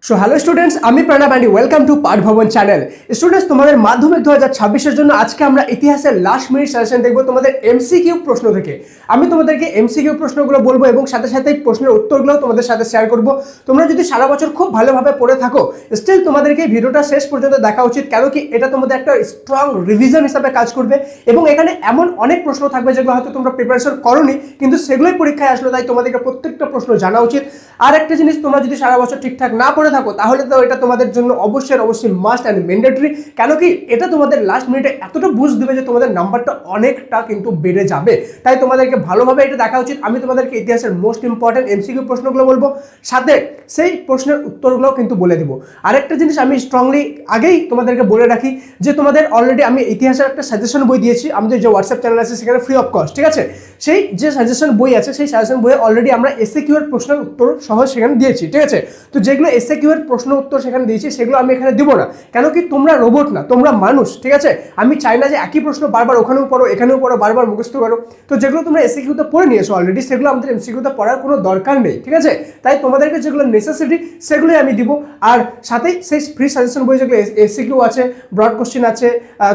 So hello students, আমি Pranab and welcome to পাঠ ভবন চ্যানেল। স্টুডেন্টস, তোমাদের মাধ্যমিক 2026-এর জন্য আজকে আমরা ইতিহাসের লাস্ট মিনিট সাজেশন দেখবো তোমাদের এমসিকিউ প্রশ্ন থেকে। আমি তোমাদেরকে এমসিকিউ প্রশ্নগুলো বলবো এবং সাথে সাথে প্রশ্নের উত্তরগুলো তোমাদের সাথে শেয়ার করব। তোমরা যদি সারা বছর খুব ভালোভাবে পড়ে থাকো, স্টিল তোমাদেরকে ভিডিওটা শেষ পর্যন্ত দেখা উচিত, কেন কি এটা তোমাদের একটা স্ট্রং রিভিশন হিসাবে কাজ করবে এবং এখানে এমন অনেক প্রশ্ন থাকবে যেগুলো হয়তো তোমরা প্রিপারেশন করোনি, কিন্তু সেগুলোই পরীক্ষায় আসলো, তাই তোমাদেরকে প্রত্যেকটা প্রশ্ন জানা উচিত। আর একটা জিনিস, তোমরা যদি সারা বছর ঠিকঠাক না পড়ে থাকো তাহলে তো এটা তোমাদের জন্য অবশ্যই মাস্ট অ্যান্ড ম্যান্ডেটরি, কেন কি এটা তোমাদের লাস্ট মিনিটে এতটা বুস্ট দেবে যে তোমাদের নাম্বারটা অনেকটা কিন্তু বেড়ে যাবে। তাই তোমাদেরকে ভালোভাবে এটা দেখা উচিত। আমি তোমাদেরকে ইতিহাসের মোস্ট ইম্পর্টেন্ট এমসিকিউ প্রশ্নগুলো বলবো, সাথে সেই প্রশ্নের উত্তরগুলো কিন্তু বলে দেবো। আরেকটা জিনিস আমি স্ট্রংলি আগেই তোমাদেরকে বলে রাখি যে তোমাদের অলরেডি আমি ইতিহাসের একটা সাজেশন বই দিয়েছি আমাদের যে হোয়াটসঅ্যাপ চ্যানেল আছে সেখানে ফ্রি অফ কস্ট, ঠিক আছে। সেই যে সাজেশন বই আছে সেই সাজেশন বইয়ে অলরেডি আমরা এসএকিউ এর প্রশ্নের উত্তর সহ সেখানে দিয়েছি, ঠিক আছে। তো যেগুলো এসএকিউ এর প্রশ্ন উত্তর সেখানে দিয়েছি সেগুলো আমি এখানে দিব না, কেন কি তোমরা রোবট না, তোমরা মানুষ, ঠিক আছে। আমি চাই না যে একই প্রশ্ন বারবার ওখানেও পড়ো এখানেও পড়ো, বারবার মুখস্থ করো। তো যেগুলো তোমরা এসএকিউতে পড়ে নিয়েছো অলরেডি, সেগুলো আমাদের এমসিকিউতে পড়ার কোনো দরকার নেই, ঠিক আছে। তাই তোমাদেরকে যেগুলো নেসেসিটি সেগুলোই আমি দিব। আর সাথেই সেই ফ্রি সাজেশন বই যেগুলো এসএকিউ আছে, ব্রড কোশ্চেন আছে,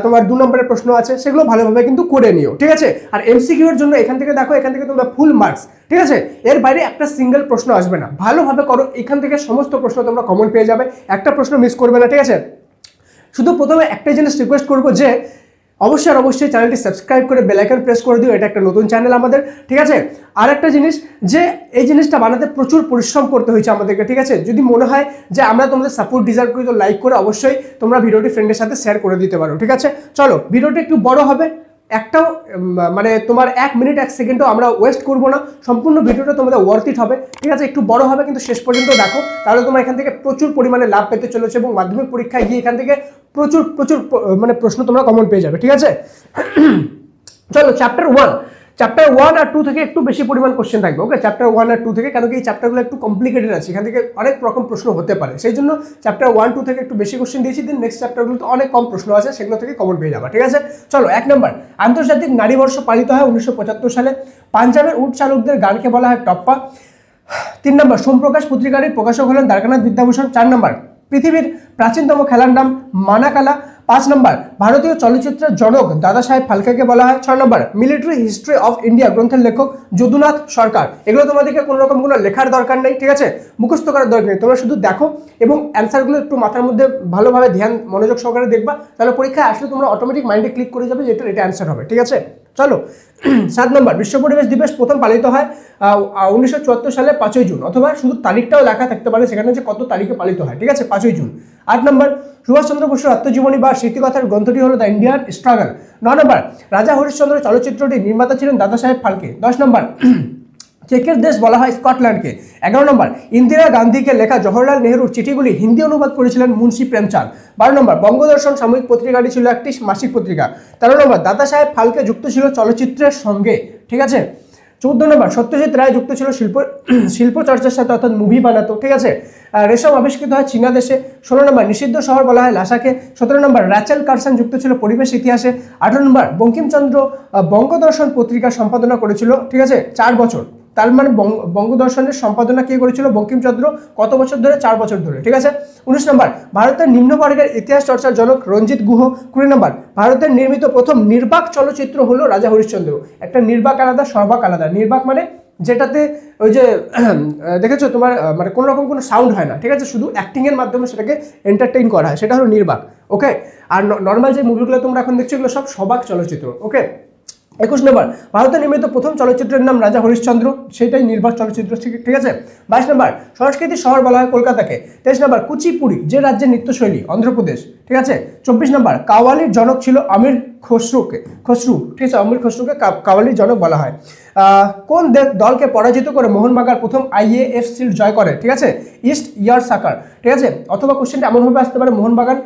তোমার 2 নম্বরের প্রশ্ন আছে, সেগুলো ভালোভাবে কিন্তু করে নিও, ঠিক আছে। আর এমসিকিউ এর জন্য এখান থেকে দেখো, এখান থেকে তোমরা ফুল মার্কস, ঠিক আছে। এর বাইরে একটা সিঙ্গেল প্রশ্ন আসবে না, ভালোভাবে করো। এখান থেকে সমস্ত প্রশ্ন তোমরা কমন পেয়ে যাবে, একটা প্রশ্ন মিস করবে না, ঠিক আছে। শুধু প্রথমে একটাই জিনিস রিকোয়েস্ট করবো যে অবশ্যই চ্যানেলটি সাবস্ক্রাইব করে বেল আইকন প্রেস করে দিও, এটা একটা নতুন চ্যানেল আমাদের, ঠিক আছে। আর একটা জিনিস, যে এই জিনিসটা বানাতে প্রচুর পরিশ্রম করতে হয়েছে আমাদেরকে, ঠিক আছে। যদি মনে হয় যে আমরা তোমাদের সাপোর্ট ডিজার্ভ করি, তো লাইক করে অবশ্যই তোমরা ভিডিওটি ফ্রেন্ডের সাথে শেয়ার করে দিতে পারো, ঠিক আছে। চলো, ভিডিওটি একটু বড় হবে, একটাও মানে তোমার 1 মিনিট 1 সেকেন্ডও আমরা ওয়েস্ট করবো না, সম্পূর্ণ ভিডিওটা তোমাদের ওয়ার্থ ইট হবে, ঠিক আছে। একটু বড় হবে কিন্তু শেষ পর্যন্ত দেখো, তাহলে তোমরা এখান থেকে প্রচুর পরিমাণে লাভ পেতে চলেছে এবং মাধ্যমিক পরীক্ষায় গিয়ে এখান থেকে প্রচুর মানে প্রশ্ন তোমরা কমন পেয়ে যাবে, ঠিক আছে। চলো, চ্যাপ্টার 1 আর 2 থেকে একটু বেশি পরিমাণ কোশ্চেন থাকবে, ওকে। চ্যাপ্টার 1 আর 2 থেকে, কেন কি এই চ্যাপ্টারগুলো একটু কমপ্লিকেটেড আছে, এখান থেকে অনেক রকম প্রশ্ন হতে পারে, সেই জন্য চ্যাপ্টার 1-2 থেকে একটু বেশি কোশ্চেন দিয়েছি। দেন নেক্সট চ্যাপ্টারগুলোতে অনেক কম প্রশ্ন আছে, সেগুলো থেকে কমন পেয়ে যাবে, ঠিক আছে। চলো, 1 নম্বর, আন্তর্জাতিক নারী বর্ষ পালিত হয় 1975 সালে। পাঞ্জাবের উট চালকদের গানকে বলা হয় টপ্পা। 3 নম্বর, সোমপ্রকাশ পত্রিকার প্রকাশক হলেন দ্বারকানাথ বিদ্যাভূষণ। 4 নম্বর, পৃথিবীর প্রাচীনতম খেলার নাম মানাকালা। 5 নম্বর, ভারতীয় চলচ্চিত্রের জনক দাদা সাহেব ফালকেকে বলা হয়। 6 নম্বর, মিলিটারি হিস্ট্রি অফ ইন্ডিয়া গ্রন্থের লেখক যদুনাথ সরকার। এগুলো তোমাদেরকে কোনো রকম কোনো লেখার দরকার নেই, ঠিক আছে, মুখস্থ করার দরকার নেই, তোমরা শুধু দেখো এবং অ্যান্সারগুলো একটু মাথার মধ্যে ভালোভাবে মনোযোগ সহকারে দেখবা, তাহলে পরীক্ষায় আসলে তোমরা অটোমেটিক মাইন্ডে ক্লিক করে যাবে যে এটা অ্যান্সার হবে, ঠিক আছে। চলো, 7 নম্বর, বিশ্ব পরিবেশ দিবস প্রথম পালিত হয় 1974 সালে 5ই জুন, অথবা শুধু তারিখটাও লেখা থাকতে পারে সেখানে যে কত তারিখে পালিত হয়, ঠিক আছে, 5ই জুন। 8 নম্বর, সুভাষচন্দ্র বসুর আত্মজীবনী বা স্মৃতিকথার গ্রন্থটি হলো দ্য ইন্ডিয়ান স্ট্রাগল। 9 নম্বর, রাজা হরিশ্চন্দ্র চলচ্চিত্রটির নির্মাতা ছিলেন দাদা সাহেব ফালকে। 10 নম্বর, চেকের দেশ বলা হয় স্কটল্যান্ডকে। 11 নম্বর, ইন্দিরা গান্ধীকে লেখা জওহরলাল নেহরুর চিঠিগুলি হিন্দি অনুবাদ করেছিলেন মুন্সি প্রেমচাঁদ। 12 নম্বর, বঙ্গদর্শন সাময়িক পত্রিকাটি ছিল একটি মাসিক পত্রিকা। 13 নম্বর, দাদা সাহেব ফালকে যুক্ত ছিল চলচ্চিত্রের সঙ্গে, ঠিক আছে। 14 নম্বর, সত্যজিৎ রায় যুক্ত ছিল শিল্প চর্চার সাথে, অর্থাৎ মুভি বানাতো, ঠিক আছে। রেশম আবিষ্কৃত হয় চীনা দেশে। 16 নম্বর, নিষিদ্ধ শহর বলা হয় লাসাকে। 17 নম্বর, র্যাচেল কার্সন যুক্ত ছিল পরিবেশ ইতিহাসে। 18 নম্বর, বঙ্কিমচন্দ্র বঙ্গদর্শন পত্রিকা সম্পাদনা করেছিল, ঠিক আছে, 4 বছর। তার মানে বঙ্গদর্শনের সম্পাদনা কে করেছিল? বঙ্কিমচন্দ্র। কত বছর ধরে? 4 বছর ধরে, ঠিক আছে। 19 নম্বর, ভারতের নিম্নবর্গের ইতিহাস চর্চার জনক রঞ্জিত গুহ। 20 নম্বর, ভারতের নির্মিত প্রথম নির্বাক চলচ্চিত্র হলো রাজা হরিশ্চন্দ্র। একটা নির্বাক আলাদা, সর্বাক আলাদা। নির্বাক মানে যেটাতে ওই যে দেখেছো তোমার মানে কোনো রকম কোনো সাউন্ড হয় না, ঠিক আছে, শুধু অ্যাক্টিং এর মাধ্যমে সেটাকে এন্টারটেইন করা হয়, সেটা হলো নির্বাক, ওকে। আর নর্মাল যে মুভিগুলো তোমরা এখন দেখছো এগুলো সব সবাক চলচ্চিত্র, ওকে। 21 নম্বর, ভারতে নির্মিত প্রথম চলচ্চিত্রের নাম রাজা হরিশ্চন্দ্র, সেটাই নির্বাক চলচ্চিত্র, ঠিক আছে। 22 নম্বর, সংস্কৃতির শহর বলা হয় কলকাতাকে। 23 নম্বর, কুচিপুড়ি যে রাজ্যের নৃত্যশৈলী, অন্ধ্রপ্রদেশ, ঠিক আছে। 24 নম্বর, কাওয়ালির জনক ছিল আমির খসরু, ঠিক আছে, আমির খসরুকে কাওয়ালির জনক বলা হয়। কোন দলকে পরাজিত করে মোহনবাগান প্রথম IAF শিল্ড জয় করে, ঠিক আছে, ইস্ট ইয়ার সাকার, ঠিক আছে। অথবা কোশ্চেনটা এমনভাবে আসতে পারে, মোহনবাগান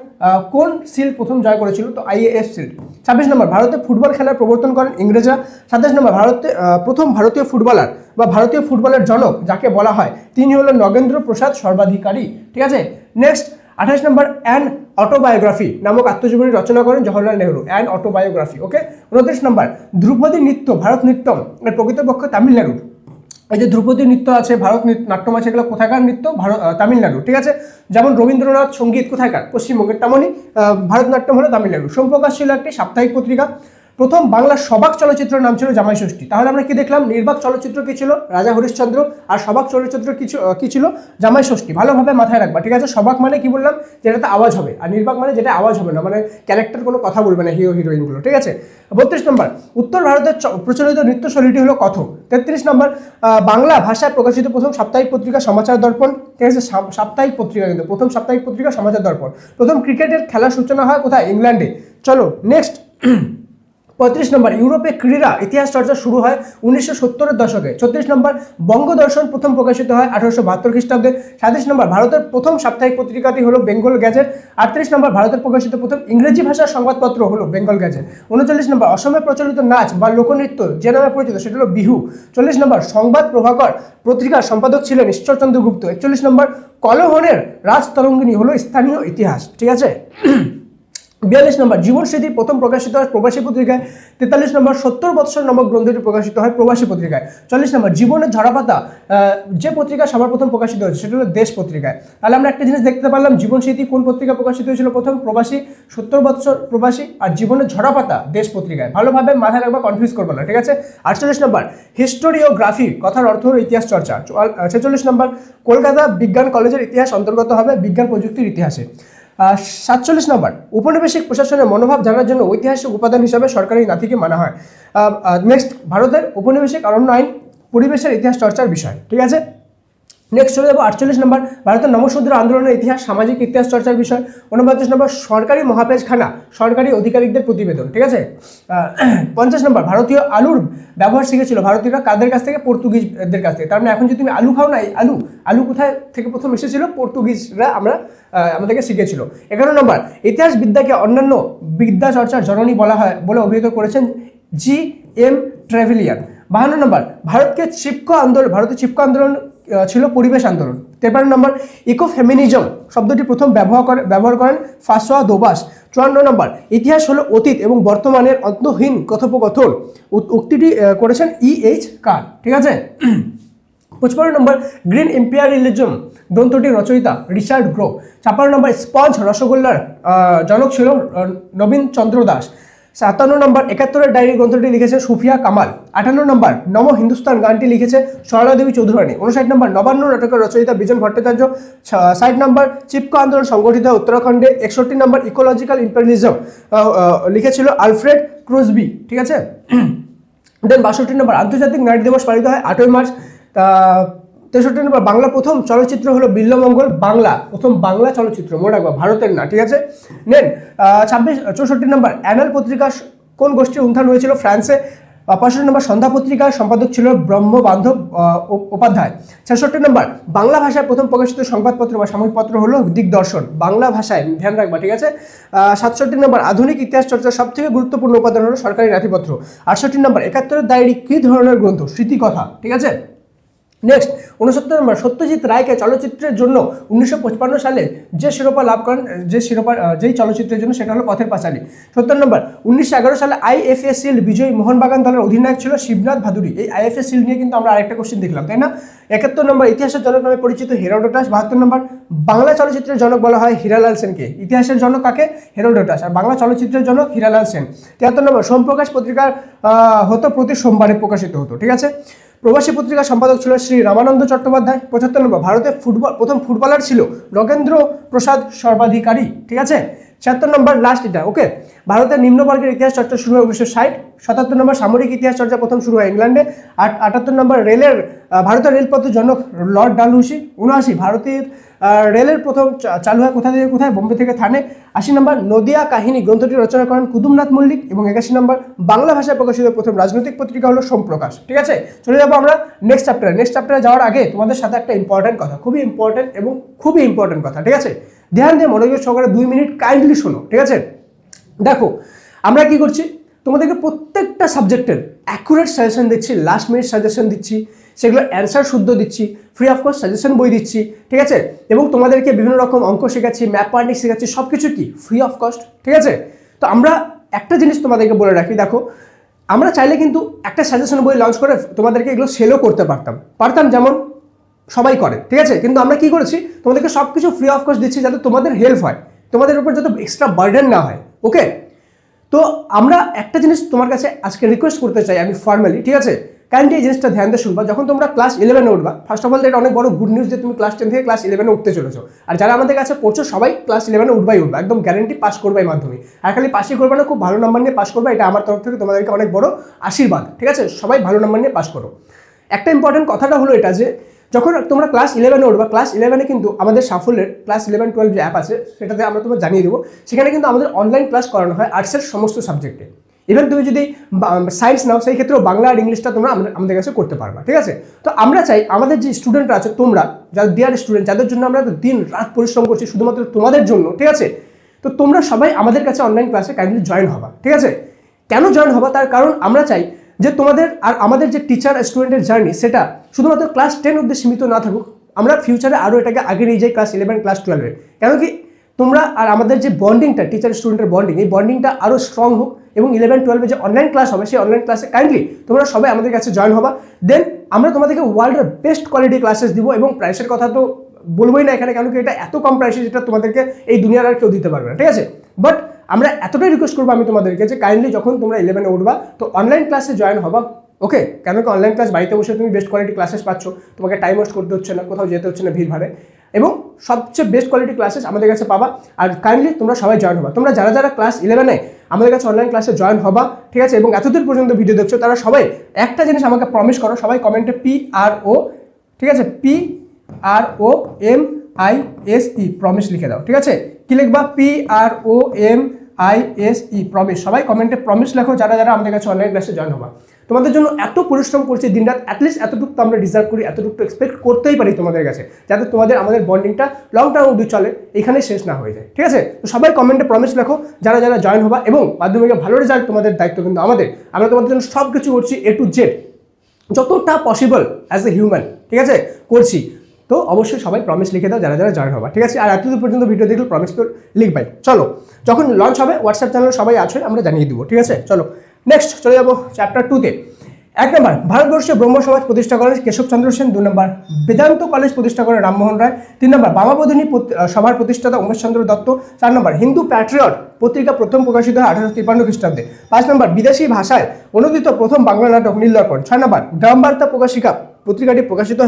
কোন শিল্ড প্রথম জয় করেছিল, তো IAF শিল্ড। 26 নম্বর, ভারতে ফুটবল খেলার প্রবর্তন করেন ইংরেজরা। 27 নম্বর, প্রথম ভারতীয় ফুটবলার বা ভারতীয় ফুটবলের জনক যাকে বলা হয় তিনি হলো নগেন্দ্র প্রসাদ সর্বাধিকারী, ঠিক আছে। নেক্সট 28 নম্বর, অ্যান অটোবায়োগ্রাফি নামক আত্মজীবনী রচনা করেন জওহরলাল নেহরু, অ্যান অটোবায়োগ্রাফি, ওকে। 29 নম্বর, ধ্রুপদী নৃত্য ভারত নৃত্যম এর প্রকৃতপক্ষে তামিলনাড়ুর। এই যে ধ্রুপদী নৃত্য আছে, ভারত নাট্যম আছে, এগুলো কোথাকার নৃত্য? তামিলনাড়ু, ঠিক আছে। যেমন রবীন্দ্রনাথ সঙ্গীত কোথাকার? পশ্চিমবঙ্গের, তেমনই ভারতনাট্যম হলো তামিলনাড়ু। সোমপ্রকাশ ছিল একটি সাপ্তাহিক পত্রিকা। প্রথম বাংলা সবাক চলচ্চিত্রের নাম ছিল জামাই ষষ্ঠী। তাহলে আমরা কি দেখলাম? নির্বাক চলচ্চিত্র কি ছিল? রাজা হরিশ্চন্দ্র। আর সবাক চলচ্চিত্র কি ছিল? জামাই ষষ্ঠী। ভালোভাবে মাথায় রাখবা, ঠিক আছে। সবাক মানে কি বললাম? যেটাতে আওয়াজ হবে, আর নির্বাক মানে যেটা আওয়াজ হবে না, মানে ক্যারেক্টার কোনো কথা বলবে না, হিরো হিরোইনগুলো, ঠিক আছে। 32 নম্বর, উত্তর ভারতের প্রচলিত নৃত্যশৈলীটি হলো কথক। 33 নম্বর, বাংলা ভাষায় প্রকাশিত প্রথম সাপ্তাহিক পত্রিকা সমাচার দর্পণ, ঠিক আছে। সাপ্তাহিক পত্রিকা, কিন্তু প্রথম সাপ্তাহিক পত্রিকা সমাচার দর্পণ। প্রথম ক্রিকেটের খেলার সূচনা হয় কোথায়? ইংল্যান্ডে। চলো নেক্সট। 35 নম্বর, ইউরোপে ক্রীড়া ইতিহাস চর্চা শুরু হয় 1970-এর দশকে। 36 নম্বর, বঙ্গদর্শন প্রথম প্রকাশিত হয় 1872 খ্রিস্টাব্দে। 37 নম্বর, ভারতের প্রথম সাপ্তাহিক পত্রিকাটি হলো বেঙ্গল গ্যাজেট। 38 নম্বর, ভারতের প্রকাশিত প্রথম ইংরেজি ভাষার সংবাদপত্র হলো বেঙ্গল গ্যাজেট। 39 নম্বর, অসমে প্রচলিত নাচ বা লোকনৃত্য যে নামে পরিচিত সেটা হলো বিহু। 40 নম্বর, সংবাদ প্রভাকর পত্রিকার সম্পাদক ছিলেন ঈশ্বরচন্দ্র গুপ্ত। 41 নম্বর, কলহনের রাজতরঙ্গিনী হলো স্থানীয় ইতিহাস, ঠিক আছে। 42 নম্বর, জীবন স্মৃতি প্রথম প্রকাশিত হয় প্রবাসী পত্রিকায়। 43 নম্বর, 70 বৎসর নামক গ্রন্থটি প্রকাশিত হয় প্রবাসী পত্রিকায়। 40 নম্বর, জীবনের ঝরাপাতা যে পত্রিকা সবার প্রথম প্রকাশিত হয়েছে সেটা হলো দেশ পত্রিকায়। তাহলে আমরা একটা জিনিস দেখতে পারলাম, জীবন স্মৃতি কোন পত্রিকা প্রকাশিত হয়েছিল প্রথম? প্রবাসী। 70 বৎসর প্রবাসী। আর জীবনের ঝরাপাতা দেশ পত্রিকায়। ভালোভাবে মাথায় রাখবা, কনফিউজ করবো না, ঠিক আছে। 48 নম্বর, হিস্টোরিওগ্রাফি কথার অর্থ হলো ইতিহাস চর্চা। 46 নম্বর, কলকাতা বিজ্ঞান কলেজের ইতিহাস অন্তর্গত হবে বিজ্ঞান প্রযুক্তির ইতিহাসে। 47 নম্বর, উপনিবেশিক প্রশাসনের মনোভাব জানার জন্য ঐতিহাসিক উপাদান হিসাবে সরকারি নাথিকে মানা হয়। নেক্সট, ভারতের উপনিবেশিক অরণ্য আইন পরিবেশের ইতিহাস চর্চার বিষয়, ঠিক আছে। নেক্সট চলে যাবো 48 নম্বর, ভারতের নমশূদ্র আন্দোলনের ইতিহাস সামাজিক ইতিহাস চর্চার বিষয়। 49 নম্বর, সরকারি মহাপেজখানা সরকারি অধিকারিকদের প্রতিবেদন, ঠিক আছে। 50 নম্বর, ভারতীয় আলুর ব্যবহার শিখেছিল ভারতীয়রা কাদের কাছ থেকে? পর্তুগিজদের কাছ থেকে। তার মানে এখন যদি তুমি আলু খাও না, এই আলু কোথায় থেকে প্রথম এসেছিল? পর্তুগিজরা আমাদেরকে শিখেছিল। 11 নম্বর, ইতিহাস বিদ্যাকে অন্যান্য বিদ্যা চর্চার জননী বলা হয় বলে অভিহিত করেছেন GM ট্রেভেলিয়ান। 52 নম্বর, ভারতের চিপকো আন্দোলন ছিল পরিবেশ আন্দোলন। 53 নম্বর, ইকোফেমিনিজম শব্দটি প্রথম ব্যবহার করেন ফাসোয়া দোবাস। 54 নম্বর, ইতিহাস হলো অতীত এবং বর্তমানের অন্তহীন কথোপকথন। উক্তিটি করেছেন EH কার, ঠিক আছে। 55 নম্বর, গ্রিন ইম্পেরিয়ালিজম গ্রন্থটির রচয়িতা রিচার্ড গ্রোভ। 56 নম্বর, স্পঞ্জ রসগোল্লার জনক ছিল নবীন চন্দ্র দাস। 57 নম্বর, 71-এর ডায়েরি গ্রন্থটি লিখেছে সুফিয়া কামাল। 58 নম্বর, নম হিন্দুস্তান গানটি লিখেছে সরলা দেবী চৌধুরানী। 59 নম্বর, নবান্ন নাটকের রচয়িতা বিজন ভট্টাচার্য। 60 নম্বর, চিপকো আন্দোলন সংগঠিত উত্তরাখণ্ডে। 61 নম্বর, ইকোলজিক্যাল ইম্পেরিয়ালিজম লিখেছিল আলফ্রেড ক্রসবি, ঠিক আছে। দেন 62 নম্বর, আন্তর্জাতিক নারী দিবস পালিত হয় 8ই মার্চ। 63 নম্বর, বাংলা প্রথম চলচ্চিত্র হলো বিল্লমঙ্গল। প্রথম বাংলা চলচ্চিত্র, মনে রাখবা, ভারতের না, ঠিক আছে। নেন 64 নম্বর, অ্যানাল পত্রিকা কোন গোষ্ঠীর উত্থান হয়েছিল? ফ্রান্সে। 65 নম্বর, সন্ধ্যা পত্রিকার সম্পাদক ছিল ব্রহ্মবান্ধব উপাধ্যায়। 66 নম্বর, বাংলা ভাষায় প্রথম প্রকাশিত সংবাদপত্র বা সাময়িক পত্র হলো দিগদর্শন, বাংলা ভাষায়, ধ্যান রাখবা, ঠিক আছে। 67 নম্বর, আধুনিক ইতিহাস চর্চার সবথেকে গুরুত্বপূর্ণ উপাদান হলো সরকারি নাথিপত্র। 68 নম্বর, 71-এর ডায়েরি কী ধরনের গ্রন্থ? স্মৃতিকথা, ঠিক আছে। নেক্সট 69 নম্বর, সত্যজিৎ রায়কে চলচ্চিত্রের জন্য 1955 সালে যে শিরোপা লাভ করেন, যেই চলচ্চিত্রের জন্য, সেটা হলো পথের পাঁচালী। 70 নম্বর, 1911 সালে IFA শিল্ড বিজয়ী মোহনবাগান দলের অধিনায়ক ছিল শিবনাথ ভাদুরী। এই IFA শিল্ড নিয়ে কিন্তু আমরা আরেকটা কোশ্চেন দেখলাম, তাই না। 71 নম্বর, ইতিহাসের জনক নামে পরিচিত হেরোডোটাস। 72 নম্বর, বাংলা চলচ্চিত্রের জনক বলা হয় হীরালাল সেনকে। ইতিহাসের জনক কাকে? হেরোডোটাস। আর বাংলা চলচ্চিত্রের জনক হীরালাল সেন। 73 নম্বর, সোমপ্রকাশ পত্রিকার হতো প্রতি সোমবারে প্রকাশিত হতো, ঠিক আছে। প্রবাসী পত্রিকার সম্পাদক ছিল শ্রী রামানন্দ চট্টোপাধ্যায়। 75 নম্বর, ভারতের প্রথম ফুটবলার ছিল নগেন্দ্র প্রসাদ সর্বাধিকারী, ঠিক আছে। 76 নম্বর, লাস্ট এটা, ওকে। ভারতের নিম্নবর্গের ইতিহাস চর্চা শুরু হয় 1960। 77 নম্বর, সামরিক ইতিহাস চর্চা প্রথম শুরু হয় ইংল্যান্ডে। 78 নম্বর, ভারতের রেলপথের জনক লর্ড ডালহৌসি। 79, ভারতের রেলের প্রথম চালু হয় কোথা থেকে কোথায়? বোম্বে থেকে থানে। 80 নম্বর, নদিয়া কাহিনী গ্রন্থটি রচনা করেন কুতুবনাথ মল্লিক। এবং 81 নম্বর, বাংলা ভাষায় প্রকাশিত প্রথম রাজনৈতিক পত্রিকা হলো সোমপ্রকাশ, ঠিক আছে। চলে যাবো আমরা নেক্সট চ্যাপ্টারে যাওয়ার আগে তোমাদের সাথে একটা ইম্পর্টেন্ট কথা, খুবই ইম্পর্টেন্ট কথা, ঠিক আছে। ধ্যান দিয়ে মনোযোগ সহকারে 2 মিনিট কাইন্ডলি শোনো, ঠিক আছে। দেখো, আমরা কি করছি, তোমাদেরকে প্রত্যেকটা সাবজেক্টের অ্যাকুরেট সাজেশন দিচ্ছি, লাস্ট মিনিট সাজেশন দিচ্ছি, সেগুলো অ্যান্সার শুদ্ধ দিচ্ছি, ফ্রি অফ কস্ট সাজেশন বই দিচ্ছি, ঠিক আছে। এবং তোমাদেরকে বিভিন্ন রকম অঙ্ক শেখাচ্ছি, ম্যাপ পার্টিক শেখাচ্ছি, সব কিছু কি ফ্রি অফ কস্ট, ঠিক আছে। তো আমরা একটা জিনিস তোমাদেরকে বলে রাখি, দেখো, আমরা চাইলে কিন্তু একটা সাজেশন বই লঞ্চ করে তোমাদেরকে এগুলো সেলও করতে পারতাম যেমন সবাই করে, ঠিক আছে। কিন্তু আমরা কি করেছি, তোমাদেরকে সব কিছু ফ্রি অফ কস্ট দিচ্ছি যাতে তোমাদের হেল্প হয়, তোমাদের উপর যাতে এক্সট্রা বার্ডেন না হয়। ওকে, তো আমরা একটা জিনিস তোমার কাছে আজকে রিকোয়েস্ট করতে চাই আমি ফর্মালি, ঠিক আছে। কাইন্ডলি এই জিনিসটা ধ্যান দিয়ে শুনবা। যখন তোমরা ক্লাস 11-এ উঠবা, ফার্স্ট অফ অল এটা অনেক বড় গুড নিউজ যে তুমি ক্লাস 10 থেকে ক্লাস 11-এ উঠতে চলেছো। আর যারা আমাদের কাছে পড়ছো সবাই ক্লাস 11-এ উঠবা, একদম গ্যারেন্টি পাস করবে এই মাধ্যমে। আর খালি পাসই করবে না, খুব ভালো নাম্বার নিয়ে পাস করবে, এটা আমার তরফ থেকে তোমাদেরকে অনেক বড় আশীর্বাদ, ঠিক আছে। সবাই ভালো নাম্বার নিয়ে পাস করো। একটা ইম্পর্টেন্ট কথাটা হলো এটা যে যখন তোমরা ক্লাস 11-এ উঠবা, ক্লাস 11-এ কিন্তু আমাদের সাফল্যের ক্লাস 11-12 যে অ্যাপ আছে সেটাতে আমরা তোমার জানিয়ে দেবো। সেখানে কিন্তু আমাদের অনলাইন ক্লাস করানো হয় আর্টসের সমস্ত সাবজেক্টে। ইভেন তুমি যদি সায়েন্স নাও সেই ক্ষেত্রেও বাংলা আর ইংলিশটা তোমরা আমাদের কাছে করতে পারবা, ঠিক আছে। তো আমরা চাই আমাদের যে স্টুডেন্টরা আছে, তোমরা যারা ডিয়ার স্টুডেন্ট, যাদের জন্য আমরা দিন রাত পরিশ্রম করছি শুধুমাত্র তোমাদের জন্য, ঠিক আছে। তো তোমরা সবাই আমাদের কাছে অনলাইন ক্লাসে কাইন্ডলি জয়েন হবা, ঠিক আছে। কেন জয়েন হবা, তার কারণ আমরা চাই যে তোমাদের আর আমাদের যে টিচার স্টুডেন্টের জার্নি সেটা শুধুমাত্র ক্লাস 10 অবধি সীমিত না থাকুক, আমরা ফিউচারে আরও এটাকে আগে নিয়ে যাই ক্লাস 11 ক্লাস 12-এ। কেন কি তোমরা আর আমাদের যে বন্ডিংটা, টিচার স্টুডেন্টের বন্ডিং, এই বন্ডিংটা আরও স্ট্রং হোক এবং 11-12-এ যে অনলাইন ক্লাস হবে সেই অনলাইন ক্লাসে কাইন্ডলি তোমরা সবাই আমাদের কাছে জয়েন হবা। দেন আমরা তোমাদেরকে ওয়ার্ল্ডের বেস্ট কোয়ালিটি ক্লাসেস দিব এবং প্রাইসের কথা তো বলবোই না এখানে, কেন কি এটা এত কম প্রাইসে যেটা তোমাদেরকে এই দুনিয়ার আর কেউ দিতে পারবে না, ঠিক আছে। বাট আমরা এতটাই রিকোয়েস্ট করবো আমি তোমাদেরকে যে কাইন্ডলি যখন তোমরা 11-এ উঠবা তো অনলাইন ক্লাসে জয়েন হবা। ওকে, কেন কি অনলাইন ক্লাস বাড়িতে বসে তুমি বেস্ট কোয়ালিটি ক্লাসেস পাচ্ছ, তোমাকে টাইম ওয়েস্ট করতে হচ্ছে না, কোথাও যেতে হচ্ছে না ভিড় ভাড়ে, এবং সবচেয়ে বেস্ট কোয়ালিটি ক্লাসেস আমাদের কাছে পাবা। আর কাইন্ডলি তোমরা সবাই জয়েন হবা। তোমরা যারা যারা ক্লাস 11-এ আমাদের কাছে অনলাইন ক্লাসে জয়েন হবা, ঠিক আছে, এবং এতদূর পর্যন্ত ভিডিও দেখছো, তারা সবাই একটা জিনিস আমাকে প্রমিস করো, সবাই কমেন্টে PRO, ঠিক আছে, PROMISE প্রমিস লিখে দাও, ঠিক আছে। কি লিখবা? PROMISE promise. সবাই কমেন্টে প্রমিস লেখো যারা যারা আমাদের কাছে অনলাইন ক্লাসে জয়েন হবা। তোমাদের জন্য এত পরিশ্রম করছি দিনরাত, অ্যাটলিস্ট এতটুকু তো আমরা ডিজার্ভ করি, এতটুকু এক্সপেক্ট করতেই পারি তোমাদের কাছে, যাতে তোমাদের আমাদের বন্ডিংটা লং টার্ম অবধি চলে, এখানে শেষ না হয়ে যায়, ঠিক আছে। তো সবাই কমেন্টে প্রমিস লেখো যারা যারা জয়েন হবা, এবং মাধ্যমিকে ভালো রেজাল্ট তোমাদের দায়িত্ব কিন্তু আমাদের। আমরা তোমাদের জন্য সব কিছু করছি A to Z, যতটা পসিবল অ্যাজ এ হিউম্যান, ঠিক আছে, করছি। তো অবশ্যই সবাই প্রমিস লিখে দাও যারা যারা জয়েন হবা, ঠিক আছে। আর এতদূর পর্যন্ত ভিডিও দেখলে প্রমিস তো লিখবাই। চলো, যখন লঞ্চ হবে হোয়াটসঅ্যাপ চ্যানেলে সবাই আছে, আমরা জানিয়ে দিব, ঠিক আছে। চলো নেক্সট চলে যাবো চ্যাপ্টার 2-তে। 1 নম্বর ভারতবর্ষে ব্রহ্ম সমাজ প্রতিষ্ঠা করেন কেশবচন্দ্র সেন। 2 নম্বর বেদান্ত কলেজ প্রতিষ্ঠা করেন রামমোহন রায়। 3 নম্বর বামাবোধিনী সভার প্রতিষ্ঠাতা উমেশচন্দ্র দত্ত। 4 নম্বর হিন্দু প্যাট্রিয়ট পত্রিকা প্রথম প্রকাশিত হয় 1853 খ্রিস্টাব্দে। 5 নম্বর বিদেশি ভাষায় অনুদিত প্রথম বাংলা নাটক নীলদর্পণ। 6 নম্বর গ্রাম বার্তা প্রকাশিকা পত্রিকাটি প্রকাশিত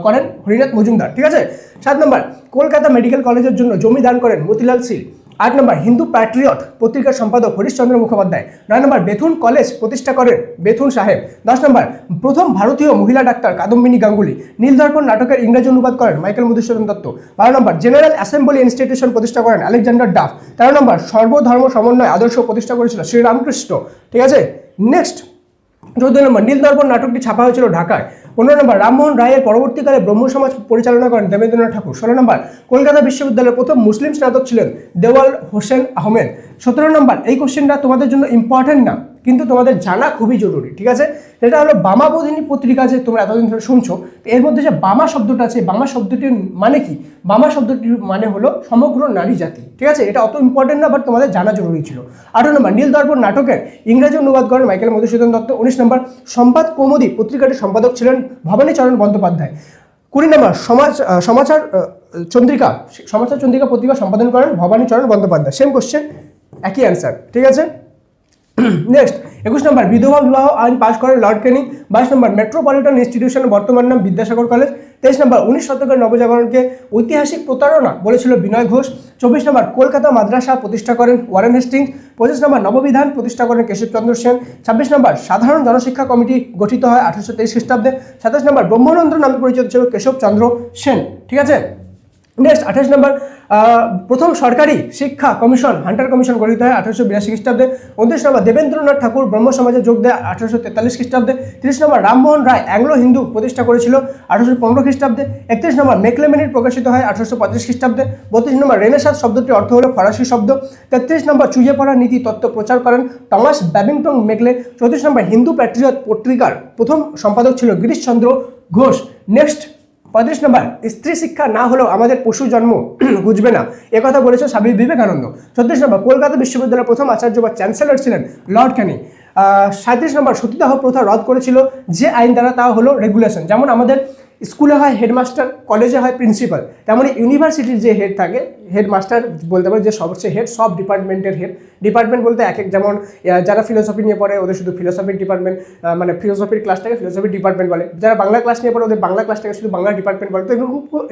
করেন হরিনাথ মজুমদার, ঠিক আছে। 7 নম্বর কলকাতা মেডিকেল কলেজের জন্য জমি দান করেন মতিলাল সিল। 8 নম্বর হিন্দু প্যাট্রিয়ট পত্রিকার সম্পাদক হরিশচন্দ্র মুখোপাধ্যায়। 9 নম্বর বেথুন কলেজ প্রতিষ্ঠা করেন বেথুন সাহেব। 10 নম্বর প্রথম ভারতীয় মহিলা ডাক্তার কাদম্বিনী গাঙ্গুলি। নীলদর্পণ নাটকের ইংরেজি অনুবাদ করেন মাইকেল মধুসূদন দত্ত। 12 নম্বর জেনারেল অ্যাসেম্বলি ইনস্টিটিউশন প্রতিষ্ঠা করেন আলেকজান্ডার ডাফ। 13 নম্বর সর্বধর্ম সমন্বয় আদর্শ প্রতিষ্ঠা করেছিল শ্রীরামকৃষ্ণ, ঠিক আছে। নেক্সট 14 নম্বর নীলদর্পণ নাটকটি ছাপা হয়েছিল ঢাকায়। 15 নম্বর রামমোহন রায়ের পরবর্তীকালে ব্রহ্ম সমাজ পরিচালনা করেন দেবেন্দ্রনাথ ঠাকুর। 16 নম্বর কলকাতা বিশ্ববিদ্যালয়ের প্রথম মুসলিম স্নাতক ছিলেন দেওয়াল হোসেন আহমেদ। 17 নম্বর এই কোশ্চেনটা তোমাদের জন্য ইম্পর্টেন্ট না, কিন্তু তোমাদের জানা খুবই জরুরি, ঠিক আছে। এটা হলো বামাবোধিনী পত্রিকা যে তোমরা এতদিন ধরে শুনছো, এর মধ্যে যে বামা শব্দটা আছে, বামা শব্দটির মানে কি? বামা শব্দটির মানে হলো সমগ্র নারী জাতি, ঠিক আছে। এটা অত ইম্পর্টেন্ট না, বাট তোমাদের জানা জরুরি ছিল। 18 নম্বর নীলদর্পণ নাটকের ইংরেজি অনুবাদ করেন মাইকেল মধুসূদন দত্ত। 19 নম্বর সংবাদ কৌমুদী পত্রিকাটির সম্পাদক ছিলেন ভবানীচরণ বন্দ্যোপাধ্যায়। 20 নম্বর সমাচার চন্দ্রিকা পত্রিকা সম্পাদন করেন ভবানীচরণ বন্দ্যোপাধ্যায়। সেম কোশ্চেন, একই অ্যান্সার, ঠিক আছে। নেক্সট 21 নম্বর বিধবা বিবাহ আইন পাশ করেন লর্ড ক্যানিং। 22 নম্বর মেট্রোপলিটন ইনস্টিটিউশনের বর্তমান নাম বিদ্যাসাগর কলেজ। 23 নম্বর 19 শতকের নবজাগরণকে ঐতিহাসিক প্রতারণা বলেছিল বিনয় ঘোষ। 24 নম্বর কলকাতা মাদ্রাসা প্রতিষ্ঠা করেন ওয়ারেন হেস্টিংস। 25 নম্বর নববিধান প্রতিষ্ঠা করেন কেশবচন্দ্র সেন। 26 নম্বর সাধারণ জনশিক্ষা কমিটি গঠিত হয় 1823 খ্রিস্টাব্দে। 27 নম্বর ব্রহ্মানন্দ নামে পরিচিত ছিল কেশবচন্দ্র সেন, ঠিক আছে। নেক্সট 28 নম্বর প্রথম সরকারি শিক্ষা কমিশন হান্টার কমিশন গঠিত হয় 1882 খ্রিস্টাব্দে। 29 নম্বর দেবেন্দ্রনাথ ঠাকুর ব্রহ্ম সমাজে যোগ দেয় 1843 খ্রিস্টাব্দে। 30 নম্বর রামমোহন রায় অ্যাংলো হিন্দু প্রতিষ্ঠা করেছিল 1815 খ্রিস্টাব্দে। 31 নম্বর মেকলেমেনির প্রকাশিত হয় 1835 খ্রিস্টাব্দে। 32 নম্বর রেনেসাঁস শব্দটির অর্থ হলো ফরাসি শব্দ। 33 নম্বর চুইয়ে পড়া নীতি তত্ত্ব প্রচার করেন টমাস ব্যাবিংটন মেকলে। 34 নম্বর হিন্দু প্যাট্রিয়ট পত্রিকার প্রথম সম্পাদক ছিল গিরিশচন্দ্র ঘোষ। নেক্সট 35 নম্বর স্ত্রী শিক্ষা না হলেও আমাদের পশু জন্ম বুঝবে না, একথা বলেছে স্বামী বিবেকানন্দ। 36 নম্বর কলকাতা বিশ্ববিদ্যালয়ের প্রথম আচার্য বা চ্যান্সেলর ছিলেন লর্ড ক্যানিং। 37 নম্বর সতীদাহ প্রথা রদ করেছিল যে আইন দ্বারা, তা হলো রেগুলেশন। যেমন আমাদের স্কুলে হয় হেডমাস্টার, কলেজে হয় প্রিন্সিপাল, তেমনি ইউনিভার্সিটির যে হেড থাকে, হেডমাস্টার বলতে পারে যে সবচেয়ে হেড, সব ডিপার্টমেন্টের হেড। ডিপার্টমেন্ট বলতে এক এক, যেমন যারা ফিলোসফি নিয়ে পড়ে ওদের শুধু ফিলোসফির ডিপার্টমেন্ট, মানে ফিলোসফির ক্লাসটাকে ফিলোসফি ডিপার্টমেন্ট বলে। যারা বাংলা ক্লাস নিয়ে পড়ে ওদের বাংলা ক্লাসটাকে শুধু বাংলা ডিপার্টমেন্ট বলে। তো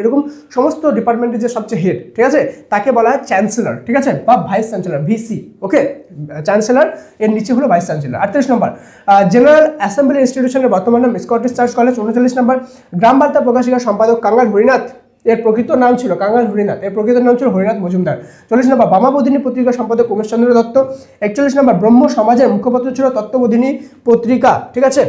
এরকম সমস্ত ডিপার্টমেন্টের যে সবচেয়ে হেড, ঠিক আছে, তাকে বলা হয় চ্যান্সেলর, ঠিক আছে, বা ভাইস চ্যান্সেলর, ভিসি। ওকে, চ্যান্সেলর এর নিচে হলো ভাইস চ্যান্সেলর। 38 নম্বর জেনারেল অ্যাসেম্বলি ইনস্টিটিউশনের বর্তমান নাম স্কটিশ চার্চ কলেজ। 39 নম্বর গ্রাম বার্তা প্রকাশিকা সম্পাদক কাঙ্গাল হরিনাথ, এর প্রকৃত নাম ছিল কাঙ্গাল হরিনাথ, এর প্রকৃত নাম ছিল হরিনাথ মজুমদার। 40 নম্বর বামাবোধিনী পত্রিকা সম্পাদক উমেশ চন্দ্র দত্ত। 41 নম্বর ব্রহ্ম সমাজের মুখপাত্র ছিল তত্ত্ববোধিনী পত্রিকা, ঠিক আছে।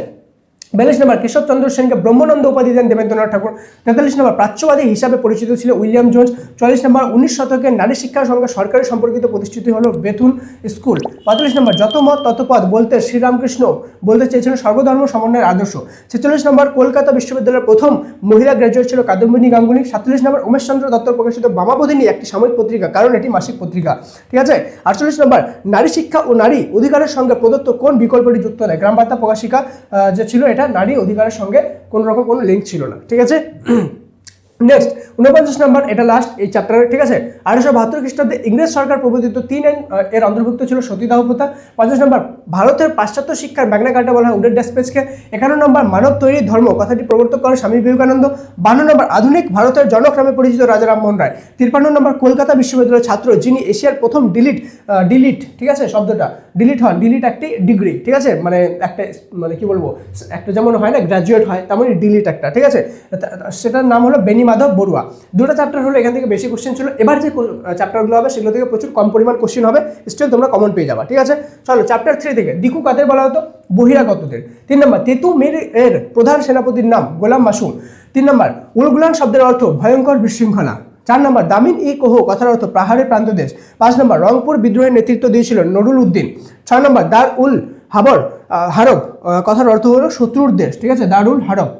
42 নম্বর কেশবচন্দ্র সেনকে ব্রহ্মানন্দ উপাধি দেন দেবেন্দ্রনাথ ঠাকুর। 43 নম্বর প্রাচ্যবাদী হিসাবে পরিচিত ছিল উইলিয়াম জোন্স। 44 নম্বর 19 শতকের নারী শিক্ষার সঙ্গে সরকারি সম্পর্কিত প্রতিষ্ঠিত হলো বেথুন স্কুল। 45 নম্বর যত মত তত পথ বলতে শ্রীরামকৃষ্ণ বলতে চেয়েছিলেন সর্বধর্ম সমন্বয়ের আদর্শ। 46 নম্বর কলকাতা বিশ্ববিদ্যালয়ের প্রথম মহিলা গ্র্যাজুয়েট ছিল কাদম্বিনী গাঙ্গুলি। 47 নম্বর উমেশ চন্দ্র দত্ত প্রকাশিত বামাবোধিনী একটি সাময়িক পত্রিকা, কারণ এটি মাসিক পত্রিকা, ঠিক আছে। 48 নম্বর নারী শিক্ষা ও নারী অধিকারের সঙ্গে প্রদত্ত কোন বিকল্পটি যুক্ত নয়? গ্রাম বার্তা প্রকাশিকা যে ছিল এটা নারী অধিকারের সঙ্গে কোনো রকম কোনো লিঙ্ক ছিল না, ঠিক আছে। নেক্সট 49 নম্বর, এটা লাস্ট এই চ্যাপ্টারের, ঠিক আছে। 1872 খ্রিস্টাব্দে ইংরেজ সরকার প্রবর্তিত 3 আইন এর অন্তর্ভুক্ত ছিল সতীদাহ প্রথা। 50 নম্বর ভারতের পাশ্চাত্য শিক্ষার ম্যাগনা কার্টা বলা হয় উডের ড্যাসপেজকে। 51 নম্বর মানব তৈরি ধর্ম কথাটি প্রবর্তক করেন স্বামী বিবেকানন্দ। 52 নম্বর আধুনিক ভারতের জনক নামে পরিচিত রাজা রামমোহন রায়। 53 নম্বর কলকাতা বিশ্ববিদ্যালয়ের ছাত্র যিনি এশিয়ার প্রথম ডিলিট, ঠিক আছে, শব্দটা ডিলিট হন, ডিলিট একটি ডিগ্রি, ঠিক আছে, মানে একটা, মানে কি বলবো, একটা যেমন হয় না গ্র্যাজুয়েট হয়, তেমনই ডিলিট একটা, ঠিক আছে, সেটার নাম হলো বেনি মাধব বড়ুয়া। দুটো চ্যাপ্টার হলো, এখান থেকে বেশি কোশ্চেন ছিল। এবার যে চ্যাপ্টারগুলো হবে সেগুলো থেকে প্রচুর কম পরিমাণ কোশ্চেন হবে, স্টিল তোমরা কমন পেয়ে যাবা, ঠিক আছে। চলো চ্যাপ্টার 3 থেকে দিকু কাদের বলা হতো? বহিরাগতদের। 3 নম্বর তেতু মির এর প্রধান সেনাপতির নাম গোলাম মাসুম। 3 নম্বর উলগুলান শব্দের অর্থ ভয়ঙ্কর বিশৃঙ্খলা। 4 নম্বর দামিন ই কোহ কথার অর্থ পাহাড়ের প্রান্তদেশ। 5 নম্বর রংপুর বিদ্রোহের নেতৃত্ব দিয়েছিল নুরুল উদ্দিন। 6 নম্বর দার উল হারব কথার অর্থ হলো শত্রুর দেশ, ঠিক আছে, দারুল হারব।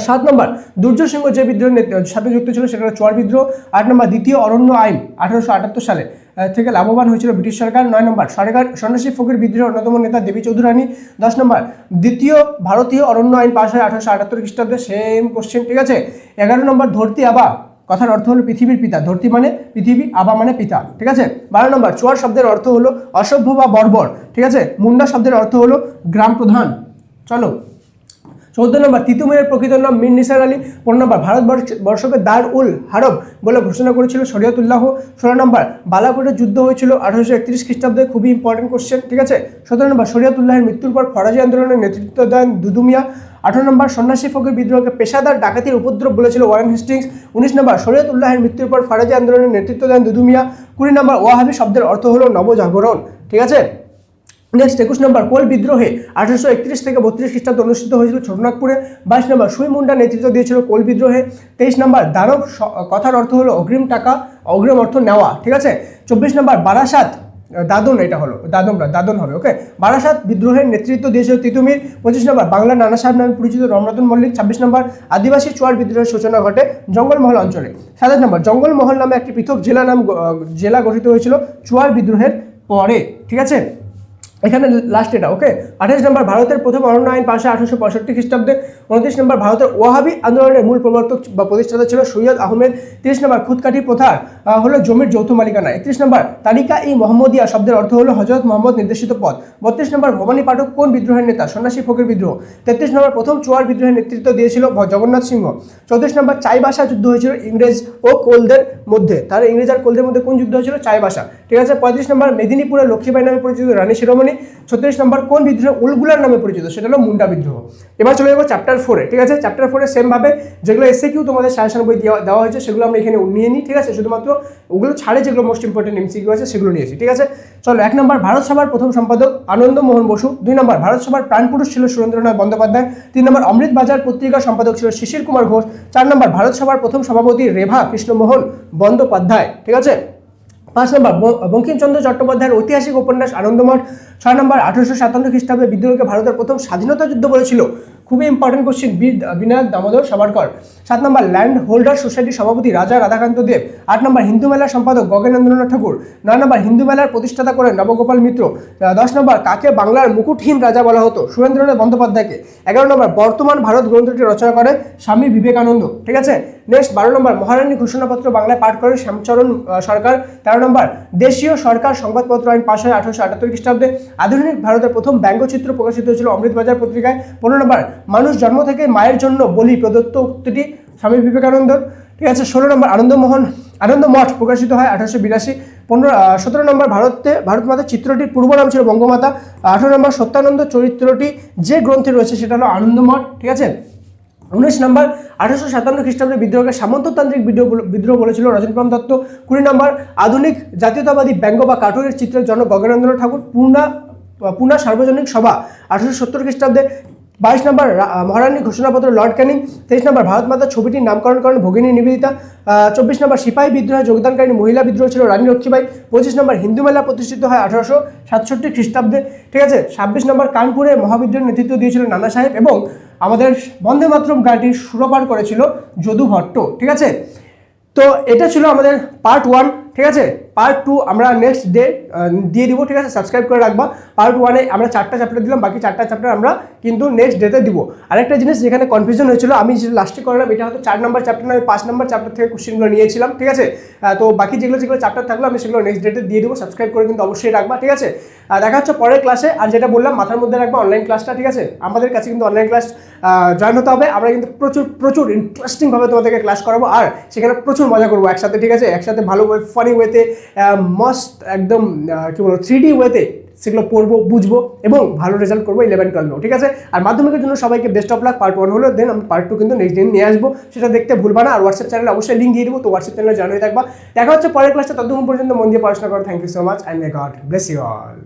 7 নম্বর দুর্য সিংহ যে বিদ্রোহের সাথে যুক্ত ছিল সেটা হলো চর বিদ্রোহ। 8 নম্বর দ্বিতীয় অরণ্য আইন 1878 সালে থেকে লাভবান হয়েছিল ব্রিটিশ সরকার। 9 নম্বর সন্ন্যাসী ফকির বিদ্রোহের অন্যতম নেতা দেবী চৌধুরানী। 10 নম্বর দ্বিতীয় ভারতীয় অরণ্য আইন পাশ হয় 1878 খ্রিস্টাব্দে, সেম কোশ্চেন, ঠিক আছে। 11 নম্বর ধরতি আবা কথার অর্থ হলো পৃথিবীর পিতা, ধরতি মানে পৃথিবী, আবা মানে পিতা, ঠিক আছে। 12 নম্বর চুয়ার শব্দের অর্থ হলো অসভ্য বা বর্বর, ঠিক আছে। মুন্ডা শব্দের অর্থ হলো গ্রাম প্রধান। চলো 14 নম্বর তিতুমিরের প্রকৃত নাম মীর নিসার আলী। 15 নম্বর ভারতবর্ষকে দার উল হারব বলে ঘোষণা করেছিল শরিয়তুল্লাহ। 16 নম্বর বালাকোটের যুদ্ধ হয়েছিল 1831 খ্রিস্টাব্দে, খুবই ইম্পর্টেন্ট কোশ্চেন, ঠিক আছে। 17 নম্বর শরিয়তুল্লাহের মৃত্যুর পর ফরাজি আন্দোলনের নেতৃত্ব দেন দুদু মিয়া। 18 নম্বর সন্ন্যাসী ফকির বিদ্রোহকে পেশাদার ডাকাতির উপদ্রব বলেছিল ওয়ারেন হেস্টিংস। 19 নম্বর শরিয়তুল্লাহের মৃত্যুর পর ফরাজি আন্দোলনের নেতৃত্ব দেন দুদু মিয়া। 20 নম্বর ওয়াহাবি শব্দের অর্থ হলো নবজাগরণ, ঠিক আছে। নেক্সট 21 নম্বর কোল বিদ্রোহে 1831 থেকে 32 খ্রিস্টাব্দে অনুষ্ঠিত হয়েছিল ছোটনাগপুরে। 22 নম্বর সুই মুন্ডা নেতৃত্ব দিয়েছিল কোল বিদ্রোহে। 23 নম্বর দানব কথার অর্থ হলো অগ্রিম টাকা, অগ্রিম অর্থ নেওয়া, ঠিক আছে। 24 নম্বর বারাসাত দাদন, এটা হলো দাদন হবে, ওকে। বারাসাত বিদ্রোহের নেতৃত্ব দিয়েছিল তিতুমির। 25 নম্বর বাংলা নানা সাহেব নামে পরিচিত রমনাথন মল্লিক। 26 নম্বর আদিবাসী চুয়ার বিদ্রোহের সূচনা ঘটে জঙ্গলমহল অঞ্চলে। 27 নম্বর জঙ্গলমহল নামে একটি পৃথক জেলা গঠিত হয়েছিল চুয়ার বিদ্রোহের পরে, ঠিক আছে। এখানে লাস্ট এটা, ওকে। 28 নম্বর ভারতের প্রথম অরণ্য আইন পাশে 1865 খ্রিস্টাব্দে। 29 নম্বর ভারতের ওয়াহাবি আন্দোলনের মূল প্রবর্তক বা প্রতিষ্ঠাতা ছিল সৈয়দ আহমেদ। 30 নম্বর খুদকাঠি প্রথার হলো জমির যৌথ মালিকানা। 31 নম্বর তারিকা ই মোহাম্মদিয়া শব্দের অর্থ হলো হযরত মোহাম্মদ নির্দেশিত পথ। 32 নম্বর ভবানী পাঠক কোন বিদ্রোহের নেতা? সন্ন্যাসী ফকির বিদ্রোহ। 33 নম্বর প্রথম চুয়ার বিদ্রোহের নেতৃত্ব দিয়েছিল জগন্নাথ সিংহ। 34 নম্বর চাইবাসা যুদ্ধ হয়েছিল ইংরেজ ও কোলদের মধ্যে। তাহলে ইংরেজ আর কোলদের মধ্যে কোন যুদ্ধ হয়েছিল? চাইবাসা, ঠিক আছে। 35 নম্বর মেদিনীপুরের লক্ষ্মীবাই নামে পরিচিত রানী শিরোমণি। 36 নম্বর কোন বিদ্রোহ উলগুলার নামে পরিচিত? সেটা হলো মুন্ডা বিদ্রোহ। এবার চলে যাবো চ্যাপ্টার 4-এ, ঠিক আছে। চ্যাপ্টার 4-এ সেম ভাবে যেগুলো এসএকিউ তোমাদের সাজেশন বই দেওয়া হয়েছে সেগুলো আমরা এখানে নিয়ে নিই, ঠিক আছে। শুধুমাত্র ওগুলো ছাড়ে যেগুলো মোস্ট ইম্পর্টেন্ট এমসিকিউ আছে সেগুলো নিয়েছি, ঠিক আছে। চলো 1 নম্বর ভারত সভার প্রথম সম্পাদক আনন্দ মোহন বসু। 2 নম্বর ভারত সভার প্রাণপুরুষ ছিল সুরেন্দ্রনাথ বন্দ্যোপাধ্যায়। 3 নম্বর অমৃত বাজার পত্রিকার সম্পাদক ছিল শিশির কুমার ঘোষ। 4 নম্বর ভারত সভার প্রথম সভাপতি রেভা কৃষ্ণমোহন বন্দ্যোপাধ্যায়, ঠিক আছে। 5 নম্বর বঙ্কিমচন্দ্র চট্টোপাধ্যায়ের ঐতিহাসিক উপন্যাস আনন্দমঠ। 6 নম্বর 1857 খ্রিস্টাব্দে বিদ্রোহকে ভারতের প্রথম স্বাধীনতা যুদ্ধ বলেছিল খুবই ইম্পর্টেন্ট কোশ্চেন, বিনায়ক দামোদর সাভারকর। 7 নম্বর ল্যান্ড হোল্ডার সোসাইটির সভাপতি রাজা রাধাকান্ত দেব। 8 নম্বর হিন্দু মেলার সম্পাদক গগনেন্দ্রনাথ ঠাকুর। 9 নম্বর হিন্দু মেলার প্রতিষ্ঠাতা করেন নবগোপাল মিত্র। 10 নম্বর কাকে বাংলার মুকুটহীন রাজা বলা হতো? সুরেন্দ্রনাথ বন্দ্যোপাধ্যায়কে। 11 নম্বর বর্তমান ভারত গ্রন্থটি রচনা করে স্বামী বিবেকানন্দ, ঠিক আছে। নেক্সট 12 নম্বর মহারানী ঘোষণাপত্র বাংলায় পাঠ করেন শ্যামচরণ সরকার। 13 নম্বর দেশীয় সরকার সংবাদপত্র আইন পাশ হয় 1878 খ্রিস্টাব্দে। আধুনিক ভারতের প্রথম ব্যঙ্গচিত্র প্রকাশিত হয়েছিল অমৃতবাজার পত্রিকায়। 15 নম্বর মানুষ জন্ম থেকে মায়ের জন্য বলি প্রদত্ত উক্তিটি স্বামী বিবেকানন্দর, ঠিক আছে। 16 নম্বর আনন্দমঠ প্রকাশিত হয় 1882। 17 নম্বর ভারত মাতার চিত্রটির পূর্ব নাম ছিল বঙ্গমাতা। 18 নম্বর সত্যানন্দ চরিত্রটি যে গ্রন্থে রয়েছে সেটা হলো আনন্দমঠ, ঠিক আছে। 19 নম্বর 1857 খ্রিস্টাব্দে বিদ্রোহকে সামন্ততান্ত্রিক বিদ্রোহ বলেছিল রজনীকান্ত দত্ত। 20 নম্বর আধুনিক জাতীয়তাবাদী ব্যঙ্গ বা কার্টুনের চিত্রের জনক গগনেন্দ্রনাথ ঠাকুর, পুনা সার্বজনীন সভা 1870 খ্রিস্টাব্দে। 22 নম্বর মহারানী ঘোষণাপত্র লর্ড ক্যানিং। 23 নম্বর ভারত মাতার ছবিটির নামকরণ করেন ভগিনী নিবেদিতা। 24 নম্বর সিপাহী বিদ্রোহে যোগদানকারী মহিলা বিদ্রোহ ছিল রানী লক্ষ্মীবাই। 25 নম্বর হিন্দু মেলা প্রতিষ্ঠিত হয় 1867 খ্রিস্টাব্দে, ঠিক আছে। 26 নম্বর কানপুরে মহাবিদ্রোহের নেতৃত্ব দিয়েছিল নানা সাহেব এবং আমাদের বন্দে মাতরম গানটির সুরপার করেছিল যদু ভট্ট, ঠিক আছে। তো এটা ছিল আমাদের পার্ট 1, ঠিক আছে। পার্ট 2 আমরা নেক্সট ডে দিয়ে দিব, ঠিক আছে। সাবস্ক্রাইব করে রাখবা। পার্ট 1-এ আমরা 4টা চ্যাপ্টার দিলাম, বাকি 4টা চ্যাপ্টার আমরা কিন্তু নেক্সট ডেতে দিব। আরেকটা জিনিস যেখানে কনফিউশন হয়েছিল, আমি যেটা লাস্টে করলাম এটা হয়তো 4 নম্বর চ্যাপ্টার না, আমি 5 নম্বর চ্যাপ্টার থেকে কোশ্চেনগুলো নিয়েছিলাম, ঠিক আছে। তো বাকি যেগুলো চ্যাপ্টার থাকলো আমি সেগুলো নেক্সট ডেতে দিয়ে দিব। সাবস্ক্রাইব করে কিন্তু অবশ্যই রাখবা, ঠিক আছে। দেখা হচ্ছে পরের ক্লাসে। আর যেটা বললাম মাথার মধ্যে রাখবা অনলাইন ক্লাসটা, ঠিক আছে। আমাদের কাছে কিন্তু অনলাইন ক্লাস জয়েন হতে হবে। আমরা কিন্তু প্রচুর ইন্টারেস্টিংভাবে তোমাদেরকে ক্লাস করাবো আর সেখানে প্রচুর মজা করবো একসাথে, ঠিক আছে। একসাথে ভালো ফানি ওয়েতে, মস্ত একদম কি বলবো 3D ওয়েতে সেগুলো পড়বো, বুঝবো এবং ভালো রেজাল্ট করবো 11-12, ঠিক আছে। আর মাধ্যমিকের জন্য সবাইকে বেস্ট অফ লাক। পার্ট 1 হলো, দেন আমি পার্ট 2 কিন্তু নেক্সট দিন নিয়ে আসবো, সেটা দেখতে ভুলবা না। আর হোয়াটসঅ্যাপ চ্যানেলে অবশ্যই লিঙ্ক দিয়ে দেবো, তো হোয়াটসঅ্যাপ চ্যানেলে জয়েন হয়ে থাকবা। দেখা হচ্ছে পরের ক্লাসে, ততক্ষণ পর্যন্ত মন দিয়ে পড়াশোনা করো। Thank you so much and may God bless you all.